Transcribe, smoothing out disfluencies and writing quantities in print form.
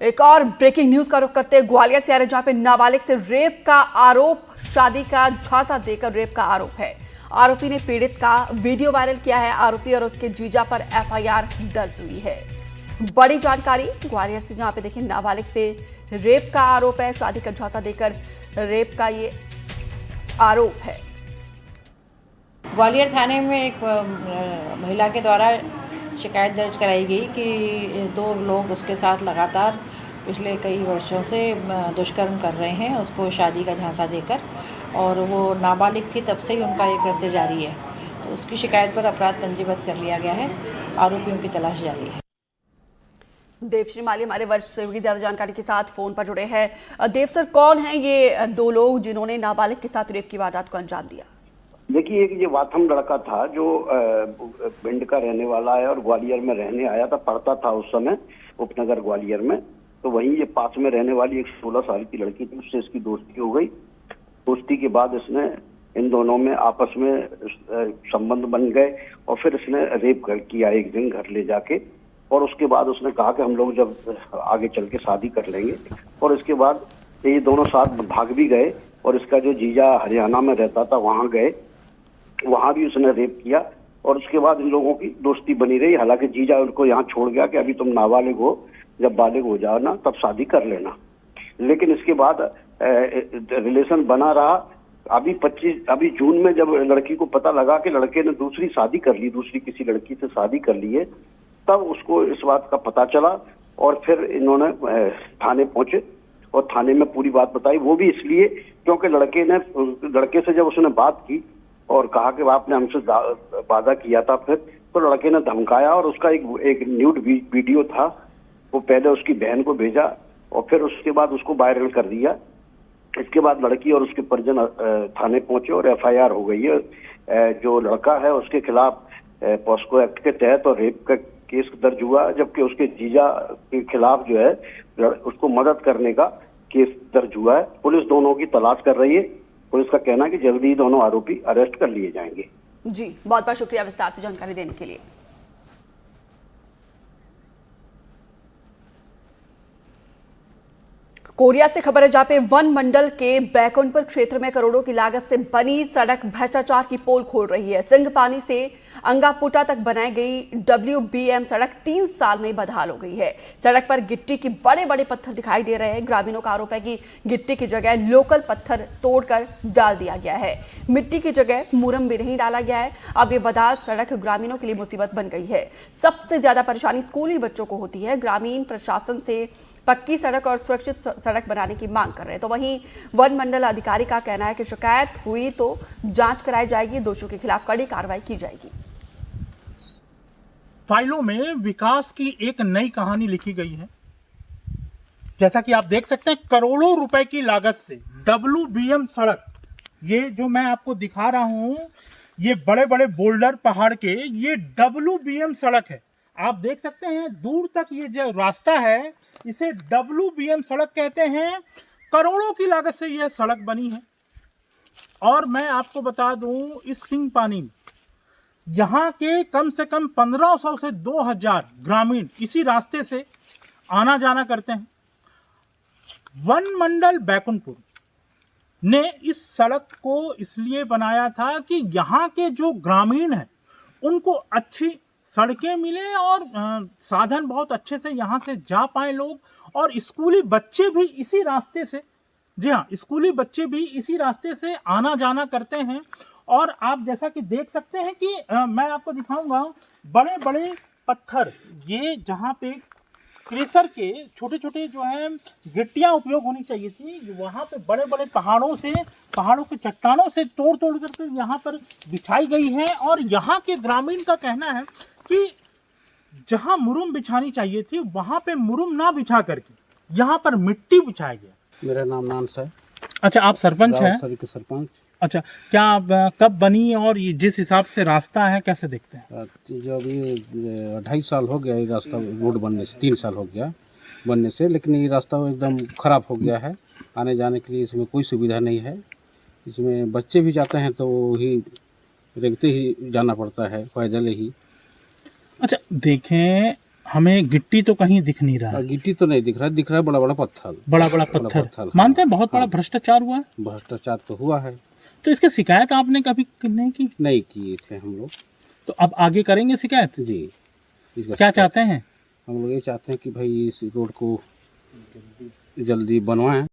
एक और breaking news का रुख करते हैं ग्वालियर से आ रहे, जहां पे नाबालिग से रेप का आरोप, शादी का झांसा देकर रेप का आरोप है। आरोपी ने पीड़ित का वीडियो वायरल किया है। आरोपी और उसके जीजा पर एफआईआर दर्ज हुई है। बड़ी जानकारी ग्वालियर से, जहां पे देखिए नाबालिग से रेप का आरोप है, शादी का झांसा देकर रेप का ये आरोप है। ग्वालियर थाने में एक महिला के द्वारा शिकायत दर्ज कराई गई कि दो लोग उसके साथ लगातार पिछले कई वर्षों से दुष्कर्म कर रहे हैं, उसको शादी का झांसा देकर, और वो नाबालिग थी तब से ही उनका ये कृत्य जारी है। तो उसकी शिकायत पर अपराध पंजीबद्ध कर लिया गया है। आरोपियों की तलाश जारी है। देवश्री माली हमारे वरिष्ठ सहयोगी ज्यादा जानकारी के साथ फोन पर जुड़े हैं। देव सर, कौन है ये दो लोग जिन्होंने नाबालिग के साथ रेप की वारदात को अंजाम दिया? देखिए, एक ये वाथम लड़का था जो भिंड का रहने वाला है और ग्वालियर में रहने आया था, पढ़ता था उस समय उपनगर ग्वालियर में। तो वहीं ये पास में रहने वाली एक 16 साल की लड़की थी, उससे इसकी दोस्ती हो गई। दोस्ती के बाद इसने इन दोनों में आपस में संबंध बन गए और फिर इसने रेप किया एक दिन घर ले जाके। और उसके बाद उसने कहा कि हम लोग जब आगे चल के शादी कर लेंगे। और इसके बाद ये दोनों साथ भाग भी गए और इसका जो जीजा हरियाणा में रहता था वहां गए, वहां भी उसने रेप किया। और उसके बाद इन लोगों की दोस्ती बनी रही। हालांकि जीजा उनको यहाँ छोड़ गया कि अभी तुम नाबालिग हो, जब बालिग हो जाओ ना तब शादी कर लेना। लेकिन इसके बाद रिलेशन बना रहा। अभी जून में जब लड़की को पता लगा कि लड़के ने दूसरी शादी कर ली, दूसरी किसी लड़की से शादी कर ली है, तब उसको इस बात का पता चला और फिर इन्होंने थाने पहुंचे और थाने में पूरी बात बताई। वो भी इसलिए क्योंकि लड़के से जब उसने बात की और कहा कि आपने हमसे वादा किया था, फिर तो लड़के ने धमकाया और उसका एक न्यूड वीडियो था, वो पहले उसकी बहन को भेजा और फिर उसके बाद उसको वायरल कर दिया। इसके बाद लड़की और उसके परिजन थाने पहुंचे और एफआईआर हो गई है। जो लड़का है उसके खिलाफ पॉस्को एक्ट के तहत और रेप का केस दर्ज हुआ, जबकि उसके जीजा के खिलाफ जो है उसको मदद करने का केस दर्ज हुआ है। पुलिस दोनों की तलाश कर रही है। पुलिस का कहना है कि जल्दी ही दोनों आरोपी अरेस्ट कर लिए जाएंगे। जी, बहुत बहुत शुक्रिया विस्तार से जानकारी देने के लिए। कोरिया से खबर है, जहां पे वन मंडल के बैकुंठपुर क्षेत्र में करोड़ों की लागत से बनी सड़क भ्रष्टाचार की पोल खोल रही है। सिंगपानी से अंगापुटा तक बनाई गई WBM सड़क 3 साल में बदहाल हो गई है। सड़क पर गिट्टी के बड़े बड़े पत्थर दिखाई दे रहे हैं। ग्रामीणों का आरोप है कि गिट्टी की जगह लोकल पत्थर तोड़कर डाल दिया गया है। मिट्टी की जगह मुरम भी नहीं डाला गया है। अब ये बदहाल सड़क ग्रामीणों के लिए मुसीबत बन गई है। सबसे ज्यादा परेशानी स्कूली बच्चों को होती है। ग्रामीण प्रशासन से पक्की सड़क और सुरक्षित सड़क बनाने की मांग कर रहे हैं। तो वहीं वन मंडल अधिकारी का कहना है कि शिकायत हुई तो जांच कराई जाएगी, दोषियों के खिलाफ कड़ी कार्रवाई की जाएगी। फाइलों में विकास की एक नई कहानी लिखी गई है। जैसा कि आप देख सकते हैं, करोड़ों रुपए की लागत से WBM सड़क, ये जो मैं आपको दिखा रहा हूं, ये बड़े बड़े बोल्डर पहाड़ के ये WBM सड़क है। आप देख सकते हैं दूर तक ये जो रास्ता है इसे WBM सड़क कहते हैं। करोड़ों की लागत से यह सड़क बनी है। और मैं आपको बता दूं, इस सिंगपानी में यहाँ के कम से कम 1500 से 2000 ग्रामीण इसी रास्ते से आना जाना करते हैं। वन मंडल बैकुंठपुर ने इस सड़क को इसलिए बनाया था कि यहाँ के जो ग्रामीण हैं उनको अच्छी सड़कें मिले और साधन बहुत अच्छे से यहाँ से जा पाए लोग। और स्कूली बच्चे भी इसी रास्ते से, जी हाँ, स्कूली बच्चे भी इसी रास्ते से आना जाना करते हैं। और आप जैसा कि देख सकते हैं कि मैं आपको दिखाऊंगा बड़े बड़े पत्थर, ये जहाँ पे क्रेशर के छोटे छोटे जो है गिट्टियाँ उपयोग होनी चाहिए थी, वहाँ पे बड़े बड़े पहाड़ों के चट्टानों से तोड़ करके यहाँ पर बिछाई गई है। और यहाँ के ग्रामीण का कहना है कि जहाँ मुरुम बिछानी चाहिए थी वहाँ पे मुरुम ना बिछा करके यहाँ पर मिट्टी बिछाया गया। मेरा नाम नानस है। अच्छा, आप सरपंच हैं? सरपंच। अच्छा, क्या कब बनी और ये जिस हिसाब से रास्ता है कैसे देखते हैं? जो अभी 2.5 साल हो गया ये रास्ता रोड बनने से, 3 साल हो गया बनने से, लेकिन ये रास्ता एकदम ख़राब हो गया है। आने जाने के लिए इसमें कोई सुविधा नहीं है। इसमें बच्चे भी जाते हैं तो ही रेंगते ही जाना पड़ता है, पैदल ही। अच्छा, देखें, हमें गिट्टी तो कहीं दिख नहीं रहा, गिट्टी तो नहीं दिख रहा है बड़ा बड़ा पत्थर। बड़ा बड़ा बड़ा पत्थर पत्थर, मानते हैं बहुत बड़ा हाँ। भ्रष्टाचार हुआ है? भ्रष्टाचार तो हुआ है, तो इसकी शिकायत आपने कभी नहीं की? नहीं किए थे हम लोग। तो अब आगे करेंगे शिकायत? जी, इसका क्या चाहते हैं? हम लोग ये चाहते हैं कि भाई इस रोड को जल्दी बनवाएं।